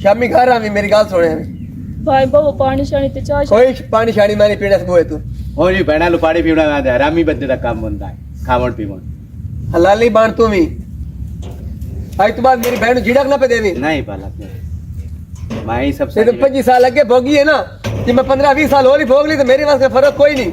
ਸ਼ਾਮੀ ਘਰ ਆਵੀਂ ਮੇਰੀ ਗੱਲ ਸੁਣਿਆ भाई बाबू पानी शानी ते चाह ਕੋਈ ਪਾਣੀ ਛਾਣੀ ਮੈਂ ਨਹੀਂ ਪੀਣਾ ਸਬੂਏ ਤੂੰ और जी बहना नु पानी पीवना है हरामी बंदे दा काम होंदा है खावण पीवण ਹਲਾਲੀ ਬਾਣ ਤੂੰ ਵੀ ਅੱਜ ਤੋਂ ਬਾਅਦ ਮੇਰੀ ਭੈਣ ਨੂੰ ਝਿੜਕ ਨਾ ਪੇ ਦੇਵੀਂ नहीं बाला मैं ही ਤੇ सबसे 25 ਸਾਲ ਅੱਗੇ ਭੋਗੀ ਹੈ ਨਾ ਜੇ ਮੈਂ 15 20 ਸਾਲ ਹੋਰ ਹੀ ਭੋਗ ਲਈ ਤੇ ਮੇਰੇ ਵਾਸਤੇ ਫਰਕ ਕੋਈ ਨਹੀਂ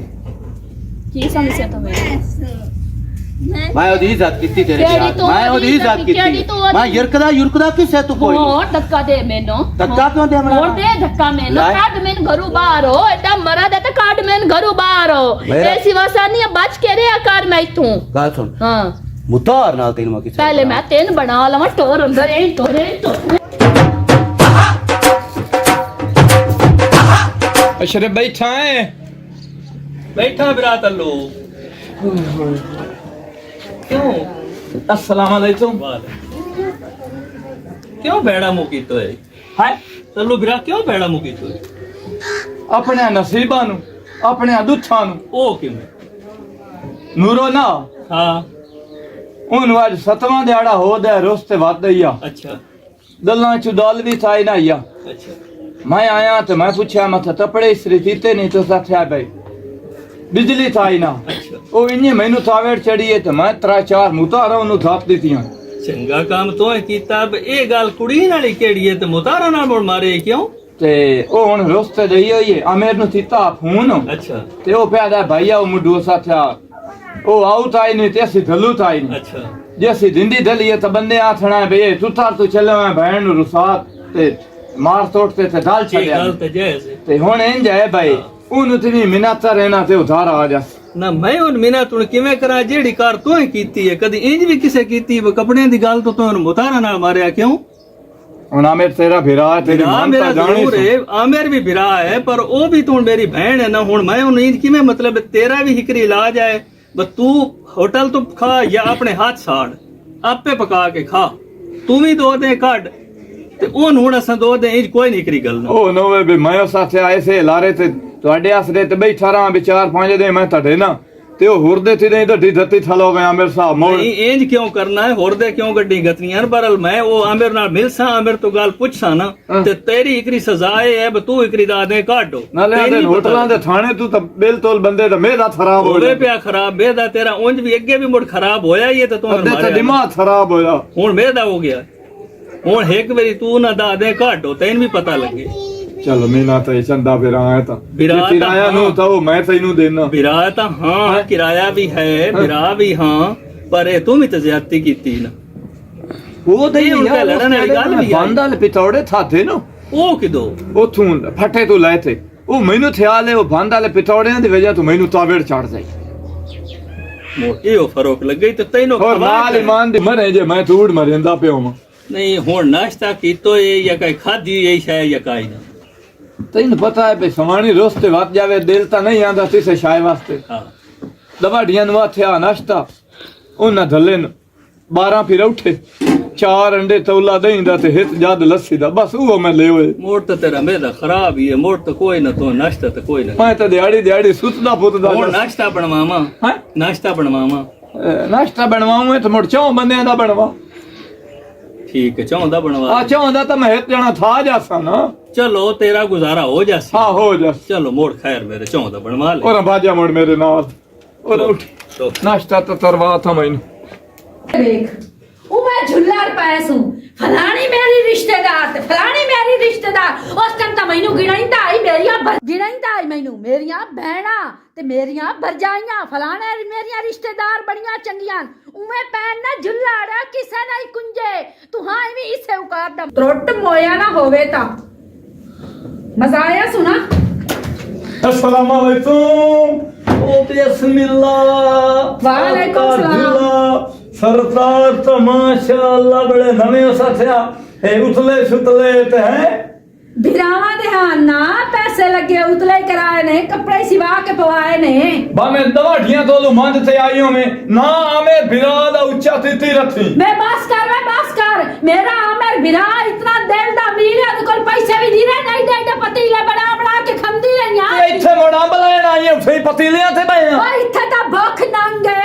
की समस्या तुम्हें ਮੈਂ ਉਹਦੀ ਇੱਜ਼ਤ ਕੀਤੀ ਤੇਰੇ ਤੇਰੀ ਯਾਰ ਤੂੰ ਮੈਂ ਉਹਦੀ ਇੱਜ਼ਤ ਕਿਹੜੀ ਕੀਤੀ ਤੂੰ ਉਹਦੀ- ਮੈਂ ਯਰਕਦਾ ਕਿਸੇ ਤੂੰ ਕੋਈ ਹੋਰ ਧੱਕਾ ਦੇ ਮੈਨੂੰ ਧੱਕਾ ਕਿਉਂ ਦੇਵਾਂ? ਹੋਰ ਦੇ ਧੱਕਾ ਮੈਨੂੰ ਲੈ। ਕੱਢ ਮੈਨੂੰ ਘਰੋਂ ਬਾਹਰ ਹੋ ਐਡਾ ਮਰਾ ਦੇ ਤੇ ਕੱਢ ਮੈਨੂੰ ਘਰੋਂ ਬਾਹਰ ਹੋ ਮੇਰਾ- ਐਸੀ ਵਸਾ ਨਹੀਂ ਬਚ ਕੇ ਰਿਹਾ ਕਰ ਮੈਂ ਇਥੋਂ ਗੱਲ ਸੁਣ ਹਾਂ ਮੁਤਾਰ ਨਾਲ ਤੈਨੂੰ ਮੈਂ ਕਿਸੇ ਪਹਿਲੇ ਮੈਂ ਤਿੰਨ ਬਣਾ ਲਵਾਂ ਟੋਰ ਅੰਦਰ ਇਹ ਟੋਰੇ अशरफ बैठा है बैठा बिरात अल्लो क्यों अस्सलाम वालेकुम क्यों बैड़ा मुकी तो है हाय तल्लो बिरा क्यों बैड़ा मुकी तो है अपने नसीबा नु अपने दुੱਖਾਂ ਨੂੰ ओ क्यों ਨੂਰੋ ਨਾ हाँ ਉਹਨੂੰ ਅੱਜ 7ਵਾਂ ਦਿਹਾੜਾ ਹੋ ਗਿਆ ਰੋਸਤੇ ਵੱਧ ਗਈ ਆ अच्छा ਦਲਾਂ ਚ ਦਲ ਵੀ ਥਾਈ ਨਾ ਆਇਆ अच्छा ਮੈਂ ਆਇਆ ਤੇ ਮੈਂ ਪੁੱਛਿਆ ਮੈਂ ਤਪੜੇ ਇਸਰੀ ਦਿੱਤੇ ਨਹੀਂ ਤੋ ਸਾਥਿਆ ਬਈ ਬਿਜਲੀ ਥਾਈ ਨਾ अच्छा ਉਹ ਇੰਨੇ ਮੈਨੂੰ ਤਾਵੇੜ ਚੜੀਏ ਤੇ ਮੈਂ 3-4 ਮੁਤਾਰਾ ਉਹਨੂੰ ਥਾਪ ਦਿੱਤੀਆਂ चंगा काम तो है कीता अब ये गाल कुड़ी नाली केड़ी है तो मुतारा ना मोड़ मारे क्यों ਤੇ ਉਹ ਹੁਣ ਰੋਸਤੇ ਦੇਈ ਹੋਈ ਹੈ ਅਮੀਰ ਨੂੰ ਦਿੱਤਾ ਫੋਨ अच्छा ਤੇ ਉਹ ਪਿਆ ਦਾ ਭਾਈਆ ਉਹ ਮੁੰਡੂ ਸਾਥਿਆ ਉਹ ਆਉਟ ਆਈ ਨਹੀਂ ਤੇ ਅਸੀਂ ਧੱਲੂ ਥਾਈ ਨਹੀਂ अच्छा ਜੇ ਅਸੀਂ ਦਿੰਦੀ ਦਲੀਏ ਤਾਂ ਬੰਦੇ ਆਥਣਾ ਬਈ ਤੂੰ ਤਾਰ ਤੂੰ ਚੱਲੇ ਮੈਂ ਭੈਣ ਨੂੰ ਰੁਸਾਤ ਤੇ ਮਾਰ ਤੋੜ ਤੇ ਦਾਲ ये ਛੱਡਿਆ गाल तो जायज है ਤੇ ਹੁਣ ਇੰਜ ਹੈ ਭਾਈ ਉਹਨੂੰ ਤੇ ਵੀ ਮਿਨਾਤਾ ਰਹਿਣਾ ਤੇ ਉਧਾਰ ਆ ਜਾ ना मैं उन मिना तुण किवें करा जेड़ी कार तो ही कीती है कदी इंज भी किसे कीती वो कपड़े दी गाल तो तू मुतारा नाल मारिया क्यों ਹੁਣ ਆਮਿਰ ਤੇਰਾ ਭਰਾ ਹੈ, ਤੇਰੀ बिरा ਮਾਂ मेरा ਤਾਂ ਜਾਣੀ जरूर है आमिर भी बिरा है पर वो भी तू मेरी बहन है ना हुन मैं उन इंज किवें मतलब तेरा भी हिकरी इलाज है बस तू होटल तो खा या अपने हाथ साड़ आपे पका के खा तू भी दो दे काट ते ओन हुन असां दो दे इंज कोई नहीं हिकरी गल ना ਉਹ ਨੋਵੇ ਵੀ ਮੈਂ ਸਾਥੇ ਆਏ ਸੇ ਲਾਰੇ ਤੇ ਤੁਹਾਡੇ ਆਸਰੇ ਤੇ ਬੈਠਾ ਰਾਂ ਵਿਚਾਰ ਪੰਜ ਦੇ ਮੈਂ ਤੁਹਾਡੇ ਨਾ ਤੇ ਉਹ ਹੁਰਦੇ ਤੇ ਨਹੀਂ ਢੱਡੀ ਧੱਤੀ ਥਲੋ ਗਿਆ ਆਮਿਰ ਸਾਹਿਬ ਮੋੜ नहीं इंज क्यों करना है होर दे क्यों गड्डी गतनियां बरल मैं वो आमिर नाल मिलसा आमिर तो गाल पुछसा ना ते तेरी हिकरी सजा है ब तू हिकरी दा दे काटो ਨਾਲੇ ਆਦੇ ਹੋਟਲਾਂ ਦੇ ਥਾਣੇ ਤੂੰ ਤਾਂ ਬਿਲ ਤੋਲ ਬੰਦੇ ਦਾ ਮੇਰਾ ਖਰਾਬ ਹੋ होवे ਗਿਆ पिया खराब बेदा तेरा उंज भी अगे भी मुड़ खराब होया ही है ते तू ਅੱਧੇ ਤੇ ਦਿਮਾਗ ਖਰਾਬ ਹੋਇਆ ਹੁਣ ਮੇਦਾ ਹੋ ਗਿਆ ਹੁਣ ਇੱਕ ਵਾਰੀ ਤੂੰ ਨਾ ਦਾ ਦੇ ਘਾਟੋ ਤੈਨੂੰ ਵੀ ਪਤਾ ਲੱਗੇ ਚਲ ਮੇਨਾ ਤਾਂ ਚੰਦਾ ਫਿਰ ਆਇਆ ਤਾਂ ਬਿਰਾ ਤਾਂ ਕਿਰਾਇਆ ਨੂੰ ਤਾਂ ਉਹ ਮੈਂ ਤੈਨੂੰ ਦੇਣਾ ਬਿਰਾ ਤਾਂ ਹਾਂ ਕਿਰਾਇਆ ਵੀ ਹੈ ਬਿਰਾ ਵੀ ਹਾਂ ਪਰ ਇਹ ਤੂੰ ਵੀ ਤਾਂ ਜ਼ਿਆਦਤੀ ਕੀਤੀ ਨਾ ਉਹ ਤੇ ਇਹ ਹੁਣ ਤਾਂ ਲੜਨ ਵਾਲੀ ਗੱਲ ਵੀ ਆ। ਬੰਦਾ ਲ ਪਿਤੌੜੇ ਥਾਥੇ ਨਾ ਉਹ ਕਿਦੋਂ ਉਥੋਂ ਫੱਟੇ ਤੋਂ ਲੈ ਤੇ ਉਹ ਮੈਨੂੰ ਖਿਆਲ ਹੈ ਉਹ ਬੰਦ ਵਾਲੇ ਪਿਤੌੜਿਆਂ ਦੀ ਵਜ੍ਹਾ ਤੋਂ ਮੈਨੂੰ ਤਾਵੇੜ ਚੜ ਜਾਈ ਇਹੋ ਫਰਕ ਲੱਗੇ ਤੇ ਤੈਨੂੰ ਹੋਰ ਖਬਰ ਨਾਲ ਹੈ। ਇਮਾਨ ਦੇ ਮਰੇ ਜੇ ਮੈਂ ਤੂੜ ਮਰਿੰਦਾ ਪਿਓ ਮੈਂ ਨਹੀਂ ਹੁਣ ਨਾਸ਼ਤਾ ਕੀਤੋ ਇਹ ਜਾਂ ਕਈ ਖਾਧੀ ਇਹ ਸ਼ਾਇ ਜਾਂ ਕਾਈ ਨਾ ਤੈਨੂੰ ਪਤਾ ਹੈ ਵੀ ਸਮਾਣੀ ਰੋਸਤੇ ਵੱਧ ਜਾਵੇ ਦਿਲ ਤਾਂ ਨਹੀਂ ਆਂਦਾ ਕਿਸੇ ਸ਼ਾਇ ਵਾਸਤੇ ਹਾਂ ਦਵਾੜੀਆਂ ਨੂੰ ਆਥਿਆ ਨਾਸ਼ਤਾ ਉਹਨਾਂ ਧੱਲੇ ਨੂੰ 12 ਫਿਰ ਉੱਠੇ 4 ਅੰਡੇ ਤੌਲਾ ਦਹੀਂ ਦਾ ਤੇ ਹਿੱਤ ਜਦ ਲੱਸੀ ਦਾ ਬਸ ਉਹ ਮੈਂ ਲੈ ਹੋਏ ਮੋੜ ਤਾਂ ਤੇਰਾ ਮੇਦਾ ਖਰਾਬ ਹੀ ਹੈ ਮੋੜ ਤਾਂ ਕੋਈ ਨਾ ਤੂੰ ਨਾਸ਼ਤਾ ਤਾਂ ਕੋਈ ਨਾ ਮੈਂ ਤਾਂ ਦਿਹਾੜੀ ਸੁੱਤਦਾ ਪੁੱਤਦਾ ਹੁਣ ਨਾਸ਼ਤਾ ਬਣਵਾਵਾਂ ਹਾਂ ਨਾਸ਼ਤਾ ਬਣਵਾਵਾਂ ਨਾਸ਼ਤਾ ਬਣਵਾਉਂ ਤੇ ਮੁੜ ਚੋਂ ਬੰਦਿਆਂ ਦਾ ਬਣਵਾ ਠੀਕ ਹੈ ਚਾਹੁੰਦਾ ਬਣਵਾ ਆ ਚਾਹੁੰਦਾ ਤਾਂ ਮੈਂ ਹਿੱਤ ਜਣਾ ਥਾ ਜਾਸਾਂ ਨਾ ਚਲੋ ਤੇਰਾ ਗੁਜ਼ਾਰਾ ਹੋ ਜਾਸੀ ਹਾਂ ਹੋ ਜਾ ਚਲੋ ਮੋੜ ਖੈਰ ਮੇਰੇ ਚਾਹੁੰਦਾ ਬਣਵਾ ਲੈ ਔਰ ਬਾਜਾ ਮੁੜ ਮੇਰੇ ਨਾਲ ਔਰ ਉੱਠ ਲੋ। ਨਾਸ਼ਤਾ ਤਾਂ ਤਰਵਾ ਥਾ ਮੈਨੂੰ देख वो मैं झुल्लार पैस हूँ फलानी मेरी रिश्तेदार ते फलानी मेरी रिश्तेदार उस टाइम तो मैनू गिनाइंदा आई गिनाइंदा आई मैनू मेरिया बहना ते मेरिया भरजाइयां फलाने मेरिया रिश्तेदार बड़ियां चंगियां उमे पैन ना झुल्लाड़ा किसे नहीं कुंजे तू हाँ इवी इसे उकार दम त्रुट मोया ना होवे ता मजा आया सुना अस्सलाम वालेकुम ओ बिस्मिल्लाह वालेकुम सलाम सरदार तो माशाअल्लाह बड़े नवे साथिया है उतले सुतले ते है बिरावा ध्यान ना पैसे लगे उतले कराए ने कपड़े सिवा के पवाए ने बा मैं दवाड़ियां तोलू मंद ते आईयो में ना आमेर बिरादा उच्चा तिती रथी मैं बस कर मेरा आमिर बिरा इतना दिल दा अमीर है कोल पैसे भी दी रहे नहीं दे पतीले बना के खंदी रही ते हां इथे मोड़ा बलायण आई उठे पतीलियां ते बे ओए इथे ता भूख नंगे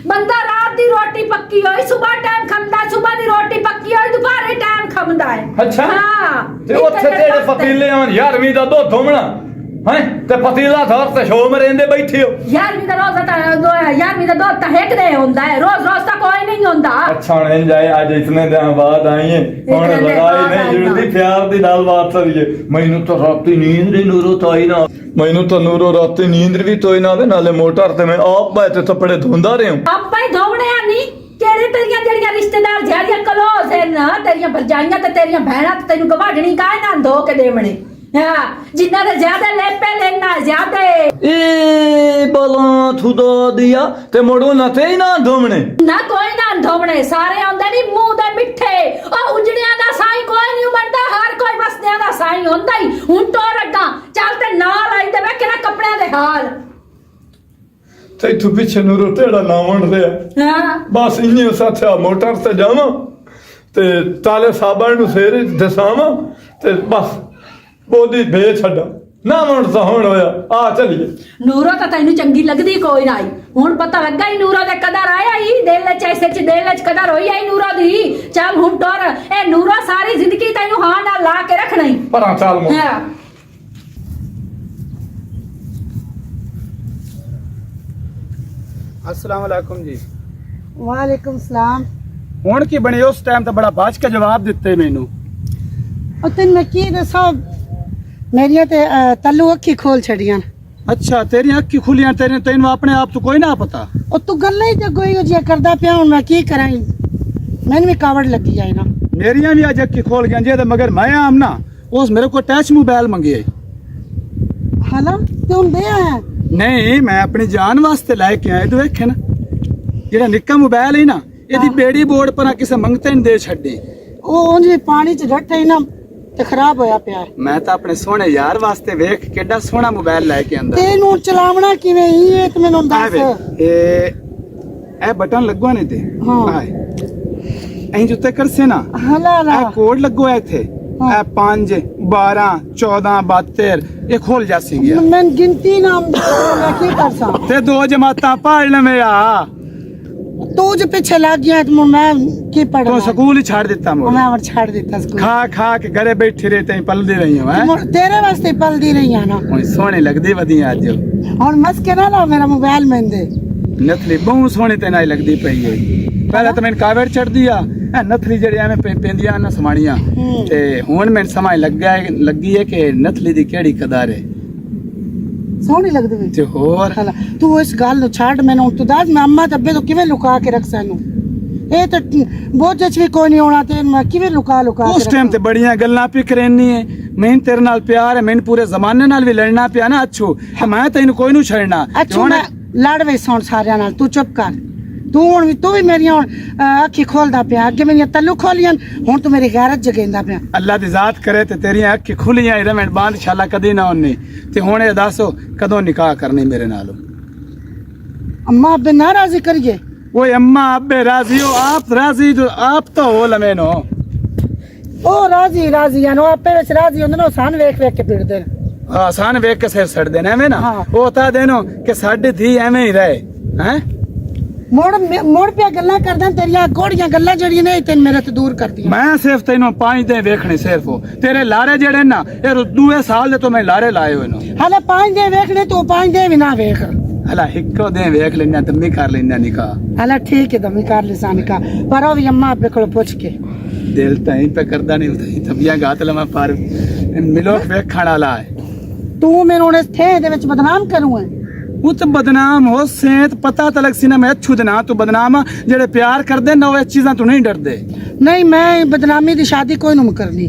बंदा रात दी रोटी पक्की होई सुबह टाइम खंदा सुबह दी रोटी पक्की होई दोपहर टाइम खंदा है अच्छा हां ते ओथे तेरे पतीले आन 11वीं दा दुध होमना ਹੈ ਤੇ ਪਤੀਲਾ ਧਰ ਤੇ ਸ਼ੋ ਮਰੇਂਦੇ ਬੈਠੇ ਹੋ 11ਵੀਂ ਦਾ ਰੋਜ਼ ਤਾਂ 11ਵੀਂ ਦਾ ਦੋ ਤਾਂ ਇੱਕ ਦੇ ਹੁੰਦਾ ਹੈ ਰੋਜ਼ ਤਾਂ ਕੋਈ ਨਹੀਂ ਹੁੰਦਾ अच्छा नहीं जाए आज इतने दिन बाद आई है और इतने लड़ाई बाद नहीं आई जुड़ती ना। प्यार दी नाल बात करी है मैनू तो राती नींद नहीं नूरो तो आई ना मैनू तो नूरो राती नींद भी तो ना वे नाले मोटर ते मैं आप बैठे थप्पड़े धोंदा रहे हूं ਆਪਾਂ ਹੀ ਧੋਵਣੇ ਆ ਨਹੀਂ ਕਿਹੜੇ ਤੇਰੀਆਂ ਜਿਹੜੀਆਂ ਰਿਸ਼ਤੇਦਾਰ ਜਿਹੜੀਆਂ ਕਲੋਜ਼ ਹੈ ਨਾ ਤੇਰੀਆਂ ਭਰਜਾਈਆਂ ਤੇ ਤੇਰੀਆਂ ਭੈਣਾਂ ਤੇ ਤੈਨੂੰ ਗਵਾਢਣੀ ਕਾਹ ਨਾ ਧੋ ਕੇ ਦੇਵਣੇ ਹਾਂ ਜਿੰਨਾ ਦੇ ਜ਼ਿਆਦਾ ਲੈਪੇ ਲੈਣਾ ਜ਼ਿਆਦਾ ए बला थुदा दिया ते मोड़ो ना ते ना धोमने ਨਾ ਕੋਈ ਨਾ ਧੋਵਣੇ ਸਾਰੇ ਆਉਂਦੇ ਨਹੀਂ ਮੂੰਹ ਦੇ ਮਿੱਠੇ ਉਹ ਉਜੜਿਆਂ ਦਾ ਸਾਈਂ ਕੋਈ ਨਹੀਂ ਬਣਦਾ ਹਰ ਕੋਈ ਵਸਦਿਆਂ ਦਾ ਸਾਈਂ ਹੁੰਦਾ ਹੀ ਹੁਣ ਟੋਰ ਅੱਗਾ ਚੱਲ ਤੇ ਨਾਲ ਆਈ ਤੇ ਵੇਖ ਕਿਹੜਾ ਕੱਪੜਿਆਂ ਦੇ ਹਾਲ ते तू पीछे नूरो तेड़ा ना वंड दे ਹਾਂ बस इन्हीं साथे मोटर ते जावां ते ताले साबण नु सेरे दसावां ते बस बोदी भे छड्डा ना वंड सा होण होया आ चलिए ਨੂਰੋ ਤਾਂ ਤੈਨੂੰ ਚੰਗੀ ਲੱਗਦੀ ਕੋਈ ਨਾ ਆਈ ਹੁਣ ਪਤਾ ਲੱਗਾ ਹੀ ਨੂਰੋ ਦੇ ਕਦਰ ਆਇਆ ਹੀ ਦਿਲ ਚ ਐਸੇ ਚ ਦਿਲ ਚ ਕਦਰ ਹੋਈ ਆਈ ਨੂਰੋ ਦੀ ਚੱਲ ਹੁਣ ਟੋਰ ਇਹ ਨੂਰੋ ਸਾਰੀ ਜ਼ਿੰਦਗੀ ਤੈਨੂੰ ਹਾਂ ਨਾਲ ਲਾ ਕੇ ਰੱਖਣਾ ਹੀ परा चाल मो ਹਾਂ अस्सलाम वालेकुम जी वालेकुम सलाम ਹੁਣ ਕੀ ਬਣੇ ਉਸ ਟਾਈਮ ਤਾਂ ਬੜਾ ਬਾਜ ਕੇ ਜਵਾਬ ਦਿੱਤੇ ਮੈਨੂੰ और तेन मैं की दसा मेरिया ते तल्लू अखी खोल छड़ियां ਅੱਛਾ ਤੇਰੀਆਂ ਅੱਖੀ ਖੁੱਲੀਆਂ ਤੈਨੂੰ ਆਪਣੇ ਆਪ ਤੋਂ ਕੋਈ ਨਾ ਪਤਾ और तू गल्ला ही ते कोई जिया करदा पिया हुन मैं की करां मैंने भी कावड़ लगी जाए ना ਮੇਰੀਆਂ ਵੀ ਅੱਜ ਅੱਖੀ ਖੋਲ ਗਈਆਂ ਜੇ ਤੇ ਮਗਰ ਮੈਂ ਆਮ ਨਾ ਉਸ ਮੇਰੇ ਕੋਲ ਟੱਚ ਮੋਬਾਈਲ ਮੰਗੇ हाला ते हुन दे आया ਨਹੀਂ ਮੈਂ ਆਪਣੀ ਜਾਨ ਵਾਸਤੇ ਲੈ ਕੇ ਆਇਆ ਤੂੰ ਵੇਖੇ ਨਾ ਜਿਹੜਾ ਨਿੱਕਾ ਮੋਬਾਈਲ ਹੈ ਨਾ ਇਹਦੀ ਬੇੜੀ ਬੋਰਡ ਪਰ ਕਿਸੇ ਮੰਗਤੇ ਨਹੀਂ ਦੇ ਛੱਡੀ ओ उंज पानी च रट्ठे ना ते खराब होया पिया ਮੈਂ ਤਾਂ ਆਪਣੇ ਸੋਹਣੇ ਯਾਰ ਵਾਸਤੇ ਵੇਖ ਕਿੱਡਾ ਸੋਹਣਾ ਮੋਬਾਈਲ ਲੈ ਕੇ ਆਂਦਾ तेनू चलावना किवें ही है ते मैनू ਆ ਵੇ दस ਇਹ ਬਟਨ ਲੱਗਵਾ ਨੇ ਤੇ ਹਾਂ। ਐਂ ਜੁੱਤੇ ਕਰਸੇ ਨਾ हाला ला ਇਹ ਕੋਡ ਲੱਗੋ ਇੱਥੇ ਇਹ 5 12 14 72 ਇਹ ਖੋਲ ਜਾਸੀ ਗਿਆ मैं गिनती ना मैं की करसा ਤੇ ਦੋ ਜਮਾਤਾਂ ਪੜ੍ਹ ਲਵੇਂ ਆ तू जो पीछे लग गया तो मैं की ਤੂੰ पढ़ना ਸਕੂਲ ਹੀ ਛੱਡ ਦਿੱਤਾ ਮੋੜ मैं और छाड़ देता स्कूल ਖਾ ਖਾ ਕੇ ਘਰੇ ਬੈਠੀ ਰਹੀ ਤੈਂ ਪਲਦੀ ਰਹੀ ਹਾਂ ਹੈਂ? तेरे वास्ते पलदी रही है ना ਹੁਣ ਸੋਹਣੀ ਲੱਗਦੀ ਵਧੀਆ ਅੱਜ और मस के ना ला मेरा मोबाइल में दे ਨਥਲੀ ਬਹੁਤ ਸੋਹਣੀ ਤੇ ਨਾਲ ਲੱਗਦੀ ਪਈ ਹੈ ਪਹਿਲਾਂ ਤਾਂ ਮੈਨੂੰ ਕਾਵੜ ਚੜਦੀ ਆ ਇਹ ਨਥਲੀ ਜਿਹੜੀ ਐਵੇਂ ਪੈਂਦੀਆਂ ਨਾ ਸਮਾਣੀਆਂ ਤੇ ਹੁਣ ਮੈਨੂੰ ਸਮਝ ਲੱਗੀ ਹੈ ਕਿ ਨਥਲੀ ਦੀ ਕਿਹੜੀ ਕਦਰ ਹੈ सोहनी लगदी वी ਤੇ ਹੋਰ हाला तू इस गल नु छाड़ मैनू तू दस मैं अम्मा तब्बे तो किवें लुका के रख सैनू ए तो बोझ च भी कोई नहीं होना ते मैं किवें लुका के ਉਸ ਟਾਈਮ ਤੇ ਬੜੀਆਂ ਗੱਲਾਂ ਪੀ ਕਰਨੀ ਹੈ ਮੈਨੂੰ ਤੇਰੇ ਨਾਲ ਪਿਆਰ ਹੈ ਮੈਨੂੰ ਪੂਰੇ ਜ਼ਮਾਨੇ ਨਾਲ ਵੀ ਲੜਨਾ ਪਿਆ ਨਾ ਅੱਛੂ ਤੇ ਮੈਂ ਤੈਨੂੰ ਕੋਈ ਨੂੰ ਛੱਡਣਾ अच्छा मैं लड़ वे सुन सारियां नाल तू चुप कर तू भी मेरी हुन अखी खोलदा पिया अगे मेरी तल्लू खोलियां हुन तू मेरी गैरत जगेंदा पिया ਅੱਲਾ ਦੀ ਜ਼ਾਤ ਕਰੇ ਤੇ ਤੇਰੀਆਂ ਅੱਖਾਂ ਖੁੱਲੀਆਂ ਹੀ ਰਹਿਣ ਬਾਂਦ ਇਨਸ਼ਾਅੱਲਾ ਕਦੀ ਨਾ ਹੋਣੀ ਤੇ ਹੁਣ ਇਹ ਦੱਸੋ ਕਦੋਂ ਨਿਕਾਹ ਕਰਨੀ ਮੇਰੇ ਨਾਲ अम्मा अब्बे नाराजी करिए ਓਏ ਅੰਮਾ ਅੱਬੇ ਰਾਜ਼ੀ ਹੋ ਆਪ ਰਾਜ਼ੀ ਜੋ ਆਪ ਤਾਂ ਹੋ ਲਵੇਨੋ ओ राजी राजी यानो आपे विच राजी हुंदे नो सान वेख वेख के पिड़दे ਆਸਾਨ ਵੇਖ ਕੇ ਸਿਰ ਸੜਦੇ ਨੇ ਐਵੇਂ ਨਾ ਹਾਂ। ਉਹ ਤਾਂ ਦੇਨੋ ਕਿ ਸਾਡੀ ਧੀ ਐਵੇਂ ਹੀ ਰਹੇ ਹੈ मोड़ पे गल्ला करदा तेरियां कोड़ियां गल्ला जड़ियां ने तेन मेरे ते दूर कर दियां ਮੈਂ ਸਿਰਫ ਤੈਨੂੰ 5 ਦਿਨ ਵੇਖਣੇ ਸਿਰਫ ਉਹ। ਤੇਰੇ ਲਾਰੇ ਜਿਹੜੇ ਨਾ ਇਹ ਦੂਏ ਸਾਲ ਦੇ ਤੋਂ ਮੈਂ ਲਾਰੇ ਲਾਏ ਹੋਏ ਨੇ हाले 5 दे वेखने तू 5 दे भी ना वेख ਹਲਾ ਇੱਕੋ ਦਿਨ ਵੇਖ ਲੈਣਾ ਤੇ ਮੈਂ ਕਰ ਲੈਣਾ ਨਿਕਾਹ हाले ठीक है दमी कर लिसानी का पर ओ भी अम्मा अब्बे कोल पूछ के ਦਿਲ ਤਾਂ ਹੀ पे ਕਰਦਾ ਨਹੀਂ ਉਥੇ ਤਬੀਆਂ ਗਾਤ ਲਵਾਂ ਪਰ ਮਿਲੋ ਵੇਖਣ ਵਾਲਾ ਹੈ तू मेनू हुन इस थे दे विच बदनाम करूं है ਉਹ ਤਾਂ ਬਦਨਾਮ ਹੋ ਸੇਤ ਪਤਾ ਤਲਕ ਸੀ ਨਾ ਮੈਂ ਅੱਛੂ ਦੇ ਨਾਂ ਤੂੰ ਬਦਨਾਮ ਆ ਜਿਹੜੇ ਪਿਆਰ ਕਰਦੇ ਨਾ ਉਹ ਇਹ ਚੀਜ਼ਾਂ ਤੂੰ ਨਹੀਂ ਡਰਦੇ नहीं मैं बदनामी दी शादी कोई नु करनी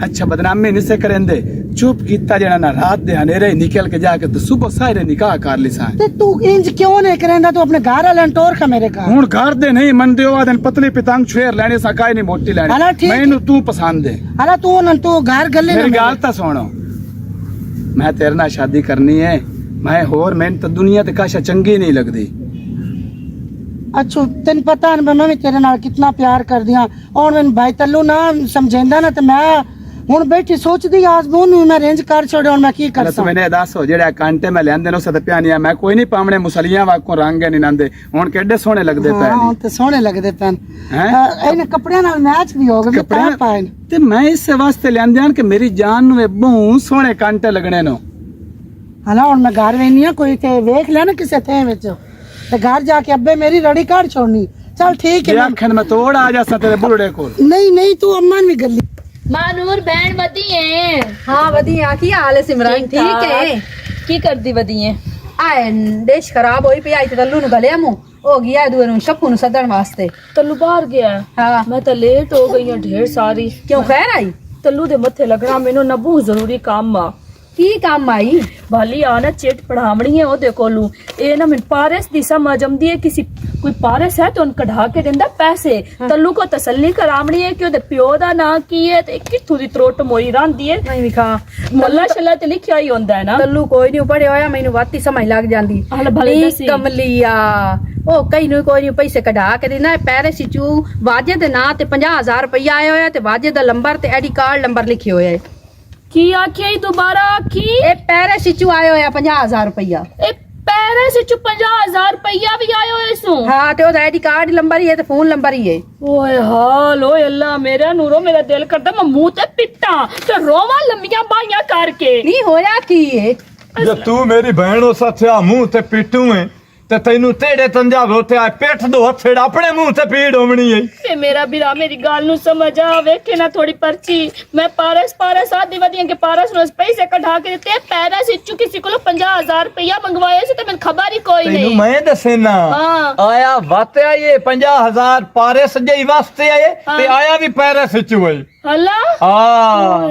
ਅੱਛਾ ਬਦਨਾਮੀ ਨਹੀਂ ਸੇ ਕਰੇਂਦੇ ਚੁੱਪ ਕੀਤਾ ਜਿਹੜਾ ਨਾ ਰਾਤ ਦੇ ਹਨੇਰੇ ਨਿਕਲ ਕੇ ਜਾ ਕੇ ਤੇ ਸਵੇਰ ਸਾਰੇ ਨਿਕਾਹ ਕਰ ਲਿਸਾਂ ते तू इंज क्यों नहीं करेंदा तू अपने घर वाले टोर खा मेरे घर ਹੁਣ ਘਰ ਦੇ ਨਹੀਂ ਮੰਨਦੇ ਉਹ ਆਦਨ ਪਤਲੀ ਪਤੰਗ ਛੇਰ ਲੈਣੇ ਸਾ ਕਾਈ ਨਹੀਂ ਮੋਟੀ ਹਲਾ ਲੈਣੀ ਠੀਕ। ਮੈਨੂੰ ਤੂੰ ਪਸੰਦ ਹੈ हाले तू न तू घर गल्ले ਮੇਰੀ ਗੱਲ ਤਾਂ ਸੁਣੋ ਮੈਂ ਤੇਰੇ ਨਾਲ ਸ਼ਾਦੀ ਕਰਨੀ ਹੈ ਮੈਂ ਹੋਰ ਮੈਨੂੰ ਤਾਂ ਦੁਨੀਆ ਤੇ ਕਾਸ਼ਾ ਚੰਗੀ ਨਹੀਂ ਲੱਗਦੀ अच्छा तेन पता है मैं भी तेरे नाल कितना प्यार कर दिया और मैं भाई तल्लू ना समझेंदा ना ते मैं हुन बैठी सोचदी आजबू नु मैं रेंज कर छोड़े और मैं की कर ਤੂੰ सकदा ਮੈਨੂੰ ਇਹ ਦੱਸੋ ਜਿਹੜੇ ਕਾਂਟੇ ਮੈਂ ਲੈਂਦੇ ਨੇ ਉਸ ਤੇ ਪਿਆਨੀਆਂ ਮੈਂ ਕੋਈ ਨਹੀਂ ਪਾਵਣੇ ਮੁਸਲੀਆਂ ਵਾਕੋਂ ਰੰਗ ਨਹੀਂ ਨੰਦੇ ਹੁਣ ਕਿੱਡੇ ਸੋਹਣੇ ਲੱਗਦੇ ਪਏ हां ਨੇ ते सोहने लगदे पेन हैं? ਇਹਨੇ ਕੱਪੜਿਆਂ ਨਾਲ ਮੈਚ ਵੀ ਹੋ ਗਏ ਤਾਂ ਪਾਏ ਤੇ ਮੈਂ ਇਸੇ ਵਾਸਤੇ ਲੈਂਦੇ ਹਨ ਕਿ ਮੇਰੀ ਜਾਨ ਨੂੰ ਇਹ ਬਹੁਤ ਸੋਹਣੇ ਕਾਂਟੇ ਲੱਗਣੇ ਨੇ हाँ ना, हुण मैं घर वेनी हां, कोई ते वेख लिया ना किसे थे विच ते घर जाके अब्बे मेरी रड़ी काट छोड़नी। चल ठीक है। आखन में तोड़ आ जासा तेरे बुढ़ड़े को। नहीं नहीं, तू अम्मा भी गली मानूर बहन वदी है। हाँ वधिया, की हाल है सिमरन? ठीक है। की करदी वदी है? आए देश खराब होई पई, आई ते तल्लू नु गले मु हो गया है, दुए नु शप्पू नु सदन वास्ते। तल्लू बाहर गया है। हाँ। मैं तो लेट हो गई हूं ढेर सारी। क्यों खैर आई? तल्लू दे मथे लगना मेनू ना बहुत जरूरी काम आ। की काम आई? भाली आना चिट पढ़ावनी है ओदे कोलू। ए ना मैं पारस दी समझ आंदी है, किसी कोई पारस है तो उन कढ़ा के देंदा पैसे। तल्लू को तसल्ली करावनी है कि ओदे प्यो दा नां की है ते किथू दी त्रोट मोई रांदी है। नहीं विखा मोल्ला शल्ला ते लिखिया ही होंदा है ना। तल्लू कोई नहीं पढ़े होया, मैनू वाती समझ लग जांदी। हाल भले नी दसी। कमलिया ओ कई नु कोई नहीं पैसे कढ़ा के देना है। पैरिस चू वाजे दे नां ते 50,000 रुपया आया होया ते वाजे दा नंबर ते आईडी कार्ड नंबर लिखे होया है। की आखिया ही दोबारा आखी? ए पैरिस चू आया होया 50,000 रुपया। ए पैरे से 50,000 रुपया भी आयो इसू। हाँ ते ओदा आईडी कार्ड नंबर ही है ते फोन नंबर ही है। ओए हाल ओए अल्लाह मेरा नूरो, मेरा दिल करदा मैं मुंह ते पिट्टा ते रोवा लंबियां बाइयां करके। नहीं होया की है? ਜੇ ਤੂੰ ਮੇਰੀ ਭੈਣ ਉਸ ਹੱਥਿਆ ਮੂੰਹ ਤੇ ਪੀਟੂ ਹੈ ਤੇ ਤੈਨੂੰ ਤੇੜੇ ਤੰਜਾ ਰੋਤੇ ਆ ਪਿੱਠ ਦੋ ਹੱਥੜ ਆਪਣੇ ਮੂੰਹ ਤੇ ਪੀੜ ਹੋਣੀ ਹੈ। ए मेरा बिरा मेरी गाल नु समझ आ, वेखे ना थोड़ी पर्ची। मैं पारस आदि वदियां के पारस नु पैसे कढ़ा के देते पैरा से चु किसी को 50,000 रुपया मंगवाए से ते मैं खबर ही कोई ਤੈਨੂੰ नहीं। ਮੈਂ ਦੱਸਣਾ हाँ। ਆਇਆ ਵਾਤਿਆ ਇਹ 50,000 ਪਾਰਸ ਜਈ ਵਾਸਤੇ ਆਏ ਤੇ ਆਇਆ ਵੀ ਪੈਰਸ ਚ ਹੋਈ। हल्ला ਹਾਂ